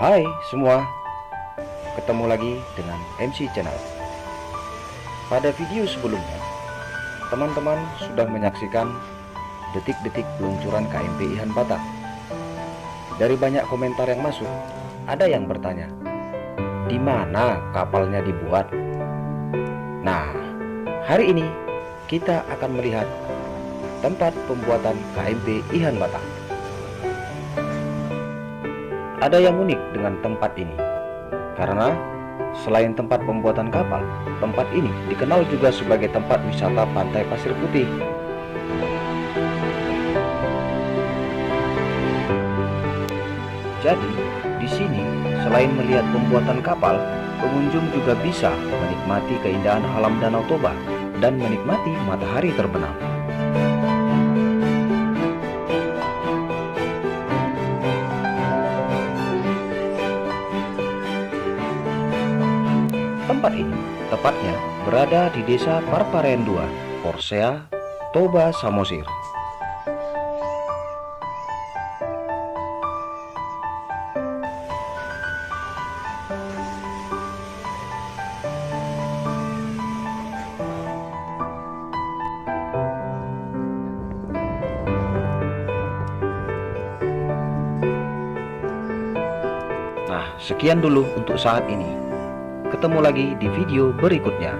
Hai semua, ketemu lagi dengan MC Channel. Pada video sebelumnya, teman-teman sudah menyaksikan detik-detik peluncuran KMP Ihan Batak. Dari banyak komentar yang masuk, ada yang bertanya, di mana kapalnya dibuat? Nah, hari ini kita akan melihat tempat pembuatan KMP Ihan Batak. Ada yang unik dengan tempat ini, karena selain tempat pembuatan kapal, tempat ini dikenal juga sebagai tempat wisata pantai pasir putih. Jadi, di sini selain melihat pembuatan kapal, pengunjung juga bisa menikmati keindahan alam Danau Toba dan menikmati matahari terbenam. Tempat ini tepatnya berada di Desa Parparen 2, Porsea, Toba, Samosir. Nah, sekian dulu untuk saat ini. Ketemu lagi di video berikutnya.